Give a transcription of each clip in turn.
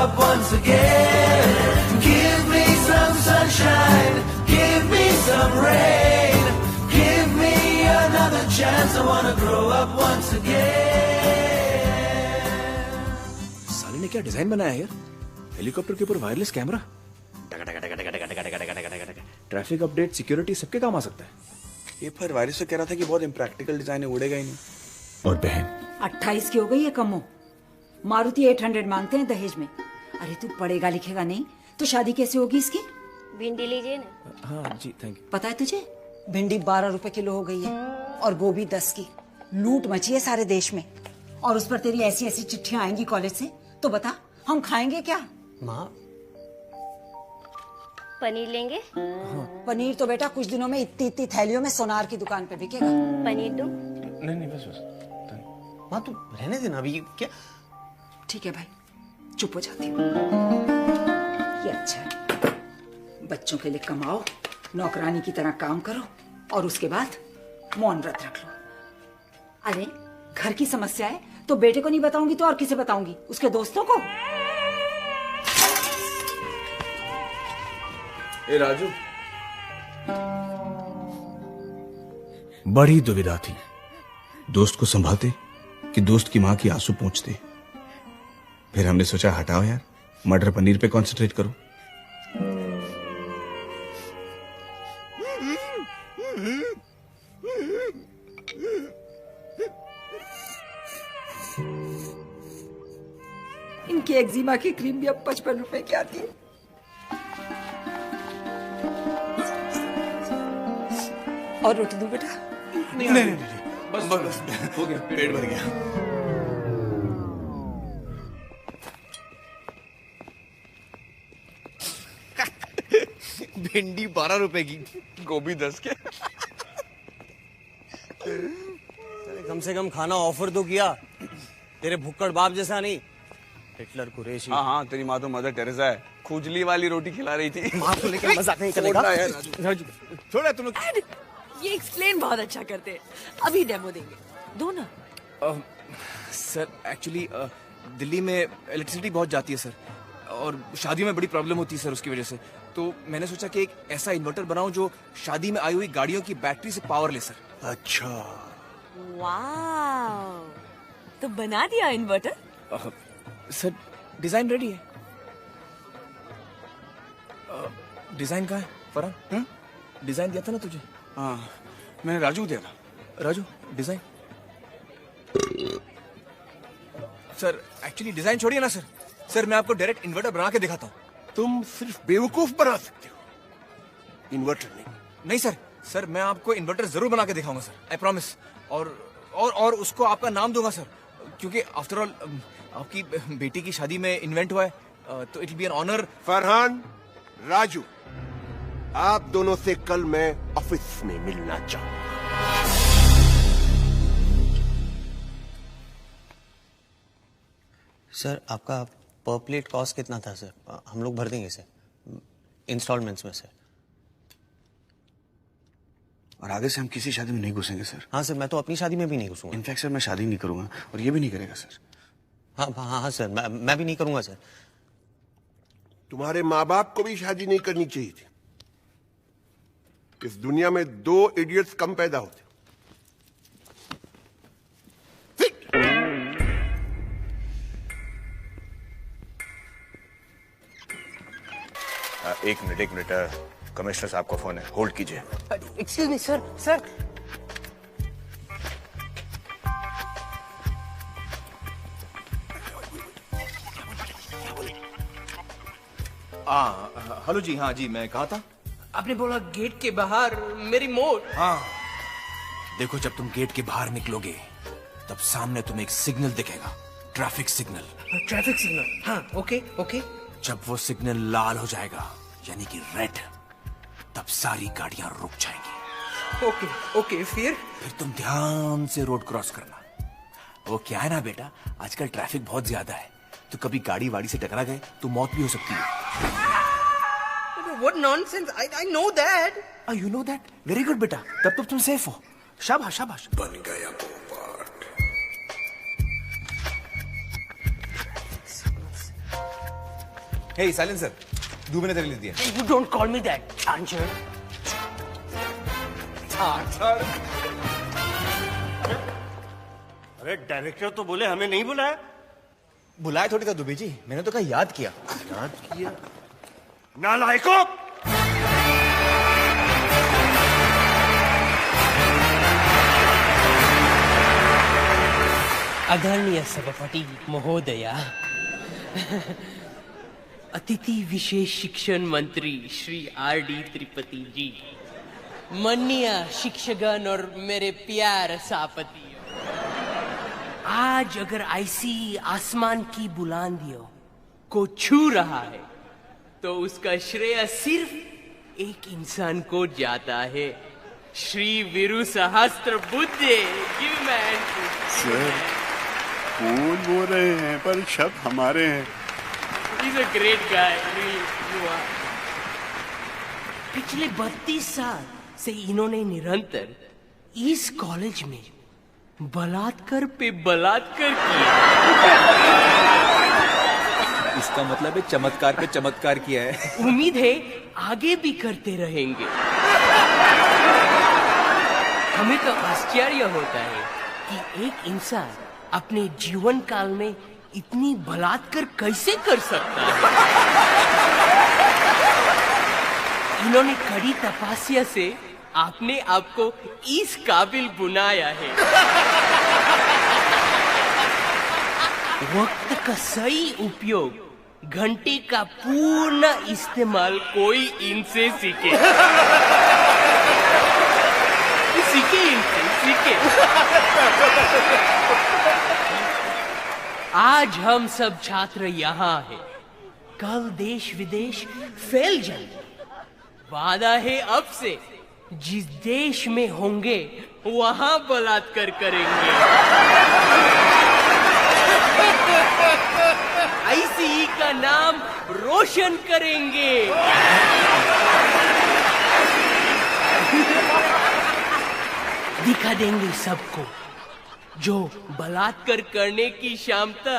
up once again. Give me some sunshine, give me some rain, give me another chance. I wanna grow up once again. साले ने क्या design बनाया है यार? Helicopter के ऊपर wireless camera, traffic update, security, सबके काम आ सकता है। ये फिर वायरस तो कह रहा था कि बहुत इम्प्रैक्टिकल डिजाइन है, उड़ेगा ही नहीं। और बहन 28 की हो गई है कमो। मारुति 800 मांगते हैं दहेज में। अरे तू पढ़ेगा लिखेगा नहीं तो शादी कैसे होगी इसकी? भिंडी लीजिए ना। हाँ जी थैंक यू। पता है तुझे भिंडी 12 रुपए किलो हो गई है और गोभी 10 की। लूट मची है सारे देश में और उस पर तेरी ऐसी ऐसी चिट्ठियां आएंगी कॉलेज से तो बता हम खाएंगे क्या? माँ पनीर लेंगे? पनीर तो बेटा कुछ दिनों में इतनी इतनी थैलियों में सोनार की दुकान पे बिकेगा। पनीर दो। नहीं बस माँ तू रहने देना अभी। क्या ठीक है भाई चुप हो जाती हूँ। ये अच्छा है, बच्चों के लिए कमाओ, नौकरानी की तरह काम करो और उसके बाद मौन व्रत रख लो। अरे घर की समस्या है तो बेटे को नहीं बताऊंगी तो और किसे बताऊंगी? उसके दोस्तों को? ए राजू, बड़ी दुविधा थी, दोस्त को संभालते कि दोस्त की मां की आंसू पोंछते। फिर हमने सोचा हटाओ यार, मटर पनीर पे कंसंट्रेट करो। इनकी एक्जिमा की क्रीम भी अब 55 रुपए की आती है। और रोटी दूं बेटा? नहीं बस हो गया, पेट भर गया। भिंडी 12 रुपए की, गोभी 10 के। कम से कम खाना ऑफर तो किया, तेरे भुक्कड़ बाप जैसा नहीं। हिटलर कुरैशी। हाँ तेरी माँ तो मदर टेरेसा है, खुजली वाली रोटी खिला रही थी। माँ को लेकर मजाक नहीं करेगा। छोड़ा तुम लोग। ये एक्सप्लेन बहुत अच्छा करते हैं, अभी डेमो देंगे, दो ना। सर एक्चुअली दिल्ली में इलेक्ट्रिसिटी बहुत जाती है सर, और शादियों में बड़ी प्रॉब्लम होती है सर उसकी वजह से। तो मैंने सोचा कि एक ऐसा इन्वर्टर बनाऊं जो शादी में आई हुई गाड़ियों की बैटरी से पावर ले सर। अच्छा वाह, तो बना दिया इन्वर्टर? सर डिजाइन रेडी है। डिजाइन कहाँ है फरहान? डिजाइन दिया था ना तुझे? हाँ मैंने राजू को दिया था। Raju design? Sir actually design छोड़िए ना सर। सर मैं आपको डायरेक्ट इन्वर्टर बना के दिखाता हूँ। तुम सिर्फ बेवकूफ बना सकते हो, इन्वर्टर नहीं। नहीं सर, सर मैं आपको इन्वर्टर जरूर बना के दिखाऊंगा सर, आई प्रॉमिस। और उसको आपका नाम दूंगा सर, क्योंकि आफ्टर ऑल आपकी बेटी की शादी में इन्वेंट हुआ है, तो it will be an honour. Farhan, Raju, आप दोनों से कल मैं ऑफिस में मिलना चाहूंगा। सर आपका पर प्लेट कॉस्ट कितना था सर? हम लोग भर देंगे सर इंस्टॉलमेंट्स में सर। और आगे से हम किसी शादी में नहीं घुसेंगे सर। हाँ सर, मैं तो अपनी शादी में भी नहीं घुसूंगा। इनफैक्ट सर मैं शादी नहीं करूंगा और ये भी नहीं करेगा सर। हाँ सर, मैं भी नहीं करूंगा सर। तुम्हारे माँ बाप को भी शादी नहीं करनी चाहिए थी। इस दुनिया में 2 इडियट्स कम पैदा होते। एक मिनट कमिश्नर साहब का फोन है, होल्ड कीजिए। Excuse me sir. हेलो जी। हाँ जी, मैं कहा था? आपने बोला गेट के बाहर मेरी मोड़। हाँ देखो, जब तुम गेट के बाहर निकलोगे तब सामने तुम्हें एक सिग्नल दिखेगा, ट्रैफिक सिग्नल। Traffic signal? हाँ ओके। जब वो सिग्नल लाल हो जाएगा यानी कि रेड, तब सारी गाड़ियां रुक जाएंगी। ओके फिर तुम ध्यान से रोड क्रॉस करना। वो क्या है ना बेटा, आजकल ट्रैफिक बहुत ज्यादा है, तो कभी गाड़ी वाड़ी से टकरा गए तो मौत भी हो सकती है। What nonsense! I know that. You know that? Very good बेटा, तब तो तुम सेफ हो। शाबाश। बन गया पोपट। हे साइलेंसर, दूबे ने तेरे लिए दिया। You don't call me that, Chanchar. अरे डायरेक्टर तो बोले हमें नहीं बुलाया। बुलाया थोड़ी था दुबे जी, मैंने तो कहा याद किया। याद किया? नालायकों! आदरणीय सभापति महोदया, अतिथि विशेष शिक्षण मंत्री श्री R.D. त्रिपाठी जी, माननीय शिक्षकगण और मेरे प्यार सभापति, आज अगर ऐसी आसमान की बुलंदियों को छू रहा है तो उसका श्रेय सिर्फ एक इंसान को जाता है, Shri Veeru Sahasrabuddhe. Give me sir, कौन बोल रहे हैं पर शब्द हमारे हैं। He's a great guy, really, you are. पिछले 32 साल से इन्होंने निरंतर इस कॉलेज में बलात्कार पे बलात्कार किया। इसका मतलब है चमत्कार पे चमत्कार किया है। उम्मीद है आगे भी करते रहेंगे। हमें तो आश्चर्य होता है कि एक इंसान अपने जीवन काल में इतनी बलात्कार कैसे कर सकता है। इन्होंने कड़ी तपस्या से अपने आप को इस काबिल बनाया है। वक्त का सही उपयोग, घंटे का पूर्ण इस्तेमाल कोई इनसे सीखे। सीखे इनसे, सीखे। आज हम सब छात्र यहाँ हैं, कल देश विदेश फैल जाएंगे। वादा है अब से जिस देश में होंगे वहां बलात्कार करेंगे। ICE का नाम रोशन करेंगे। दिखा देंगे सबको जो बलात्कार करने की क्षमता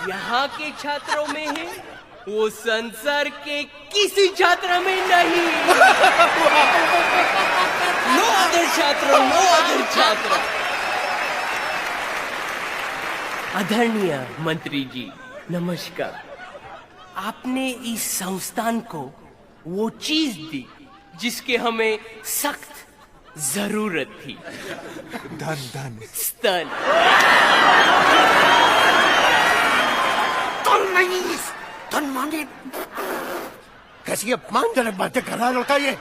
यहाँ के छात्रों में है, वो संसार के किसी छात्र में नहीं। नो अदर छात्र, नो अदर छात्र। आदरणीय मंत्री जी नमस्कार। आपने इस संस्थान को वो चीज दी जिसके हमें सख्त जरूरत थी। धन स्तन। धन मांगे कैसी अपमानजनक बातें कर रहा लड़का ये।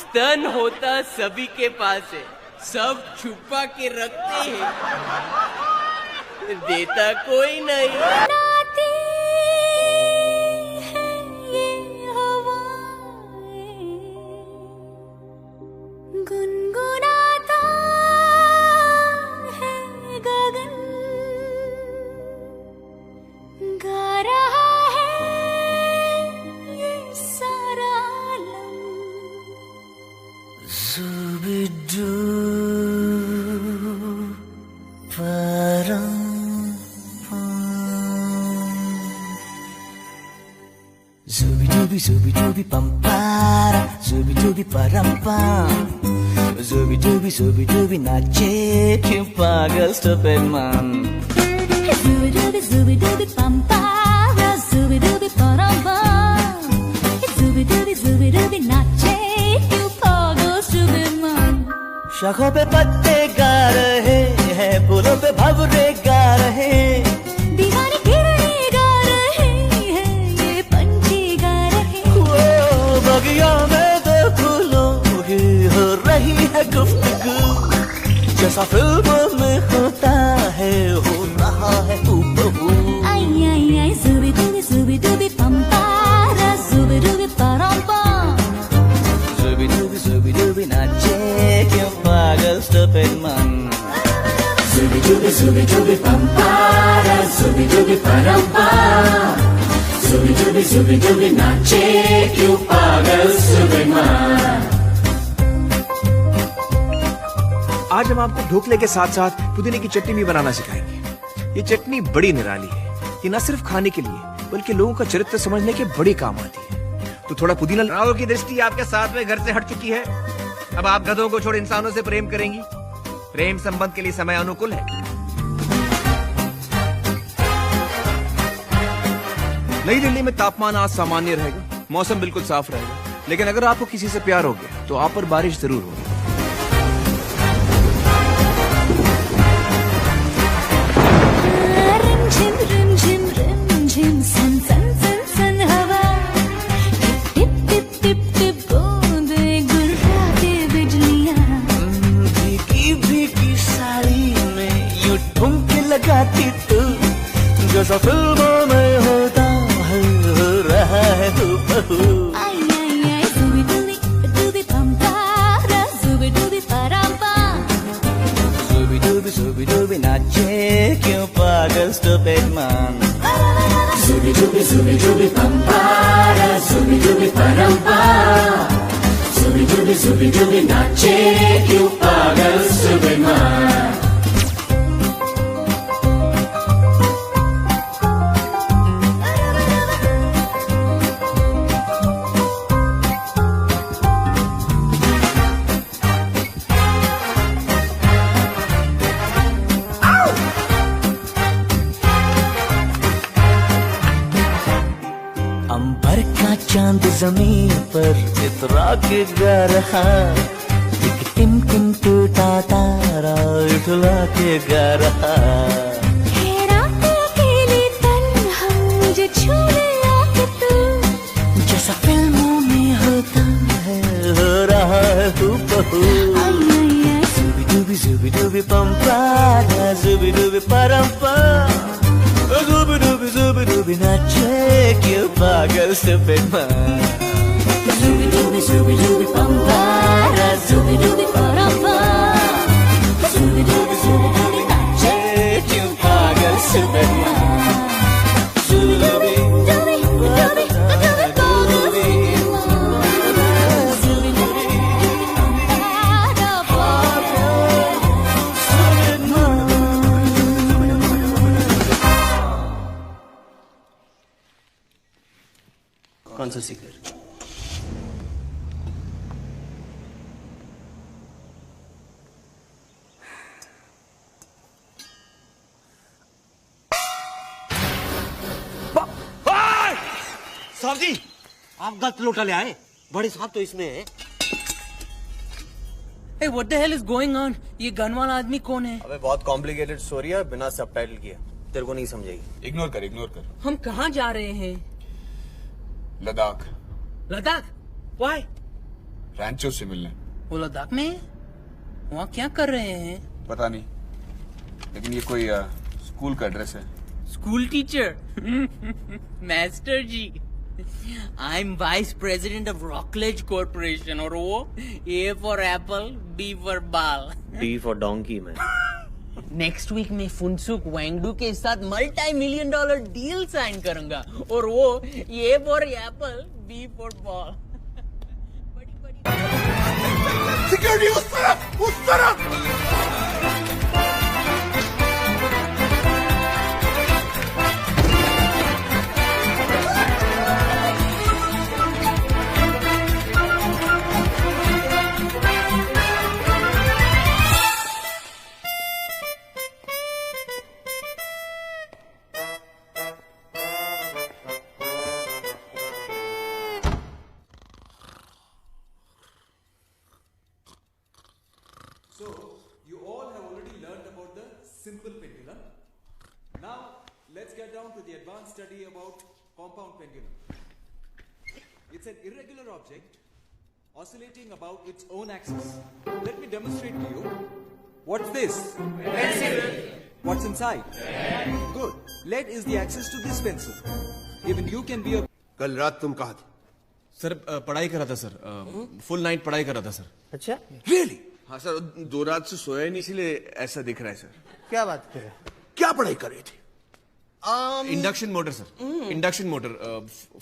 स्तन होता सभी के पास है, सब छुपा के रखते हैं, देता कोई नहीं। Zooby dooby bum para, zooby dooby param pam, zooby dooby nache क्यों पागल stupid man. Zooby dooby bum para, zooby dooby param pam, zooby dooby nache क्यों पागल stupid man. शाखों पे पत्ते गा रहे हैं, फूलों पे भंवरे गा रहे हैं, दीवाने किरणें गा रहे हैं, ये पंछी गा रहे हैं। बगिया में दो फूलों की हो रही है गुफ्तगू, जैसा फिल्म में होता है हो रहा है हूबहू। आई आई आई zooby dooby pam para, zooby dooby param pam, zooby dooby nache क्यों पागल stupid man. Zooby dooby pam para, zooby dooby param pam, zooby dooby nache क्यों पागल stupid man. आज हम आपको ढोकले के साथ साथ पुदीने की चटनी भी बनाना सिखाएंगे। ये चटनी बड़ी निराली है। ये न सिर्फ खाने के लिए बल्कि लोगों का चरित्र समझने के बड़ी काम आती है। तो थोड़ा पुदीना। राव की दृष्टि आपके 7वें घर से हट चुकी है। अब आप गधों को छोड़ इंसानों से प्रेम करेंगी। प्रेम संबंध के लिए समय अनुकूल है। नई दिल्ली में तापमान आज सामान्य रहेगा, मौसम बिल्कुल साफ रहेगा, लेकिन अगर आपको किसी से प्यार हो गया तो आप पर बारिश जरूर होगी। रिमझिम रिमझिम रिमझिम सन सन सन सन हवा, टिप टिप टिप टिप बूंदे गुर्राते बिजलियां। भीगी भीगी साड़ी में यूं ठुमके लगाती तू, जैसा फिल्मों में होता है हो रहा है हूबहू। आई आई आई जुबी डुबी डुबी पंपारा, जुबी डुबी परांपा। जुबी डुबी नाचे क्यों पागल स्टूपिड man। जुबी डुबी पंपारा, जुबी डुबी परांपा। जुबी डुबी नाचे क्यों पागल स्टूपिड man। अंबर का चांद जमीन पर इतरा के गा रहा, एक टिम टिम टूटा तारा उठला के गा रहा। अकेली तन्हा मुझे छूने आके तू, जैसा फिल्मों में होता है हो रहा है हूबहू। जुबी डुबी पंपारा, जुबी डुबी परंपा। जुबी डुबी नाचे क्यों पागल stupid man। जुबी डुबी पंपारा, जुबी डुबी परांपा। जुबी डुबी नाचे क्यों पागल stupid man। जुबी डुबी डुबी डुबी डुबी पागल जुबी डुबी पंपारा पागल। कौन सा सिगरेट? साहब जी, आप गलत लोटा ले आए। बड़े साहब तो इसमें है। Hey, what the hell is going on? ये गन वाला आदमी कौन है? अबे बहुत कॉम्प्लिकेटेड स्टोरी है, बिना सबटाइटल किए तेरे को नहीं समझेगी। इग्नोर कर। हम कहाँ जा रहे हैं? लद्दाख। लद्दाख? Why? रैंचो से मिलने। वो लद्दाख में है? वहाँ क्या कर रहे हैं? पता नहीं, लेकिन ये कोई स्कूल का एड्रेस है। School teacher? Master ji, I am vice president of Rockledge corporation, और वो A for apple, B for ball, D for donkey में। नेक्स्ट वीक में फुनसुक वांगडू के साथ $multi-million डील साइन करूंगा, और वो A for apple, B for ball. Security उस तरफ। So, you all have already learned about the simple pendulum. Now, let's get down to the advanced study about compound pendulum. It's an irregular object oscillating about its own axis. Let me demonstrate to you. What's this? Pencil. What's inside? Good. Lead is the axis to this pencil. Even you can be a... कल रात तुम कहाँ थे? Sir पढ़ाई कर रहा था sir, full night पढ़ाई कर रहा था सर। अच्छा, रियली? हाँ सर, 2 रात से सोया नहीं, इसीलिए ऐसा दिख रहा है सर। क्या बात कर रहे हैं? क्या पढ़ाई कर रहे थे? Induction motor sir, induction motor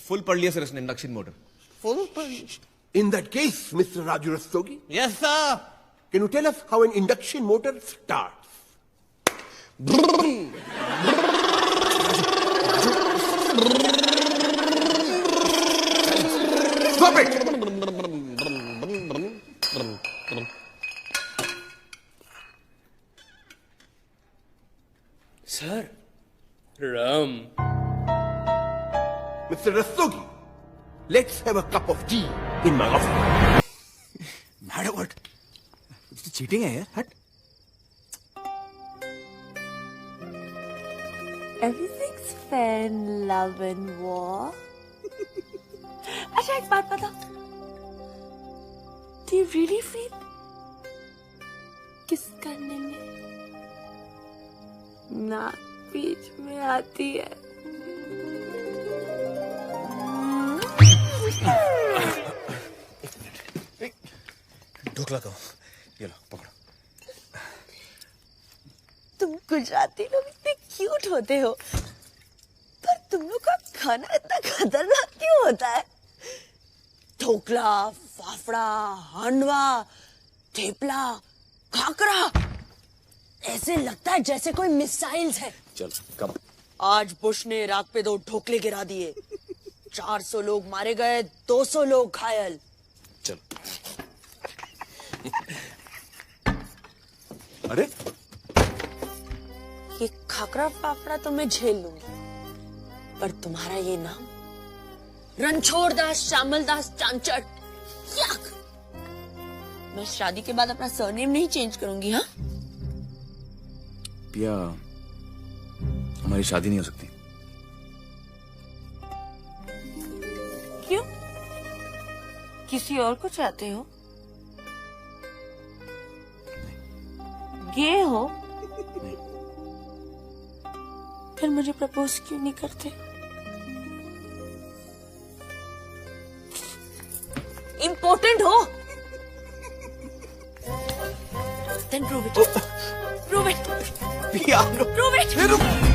full पढ़ लिया सर इसने, induction motor full. In that case, Mr. Raju Rastogi, Yes, sir. can you tell us how an induction motor starts? Stop it! Sir, rum. Mr. Rastogi, let's have a cup of tea in my office. Madam what? Cheating है यार, हट। Everything's fair in love and war. अच्छा एक बात बता, Do you really feel किस करने में नाक बीच में आती है? ढोकला दो, ये लो पकड़ो। तुम गुजराती लोग इतने क्यूट होते हो, पर तुम लोग का खाना इतना खतरनाक क्यों होता है? ढोकला, फाफड़ा, हांडवा, थेपला, खाकरा, ऐसे लगता है जैसे कोई मिसाइल्स है। चल कम। आज बुश ने इराक पे 2 ढोकले गिरा दिए, 400 लोग मारे गए, 200 लोग घायल। चल। अरे ये खाकरा फाफड़ा तो मैं झेल लूंगी, पर तुम्हारा ये नाम रणछोड़ दास श्यामल दास चांचड़, याक! मैं शादी के बाद अपना सरनेम नहीं चेंज करूंगी। हाँ पिया, हमारी शादी नहीं हो सकती। क्यों? किसी और को चाहते हो? गे हो? फिर मुझे प्रपोज क्यों नहीं करते? इम्पोर्टेंट हो? Then prove it. Prove it. पिया, Prove it.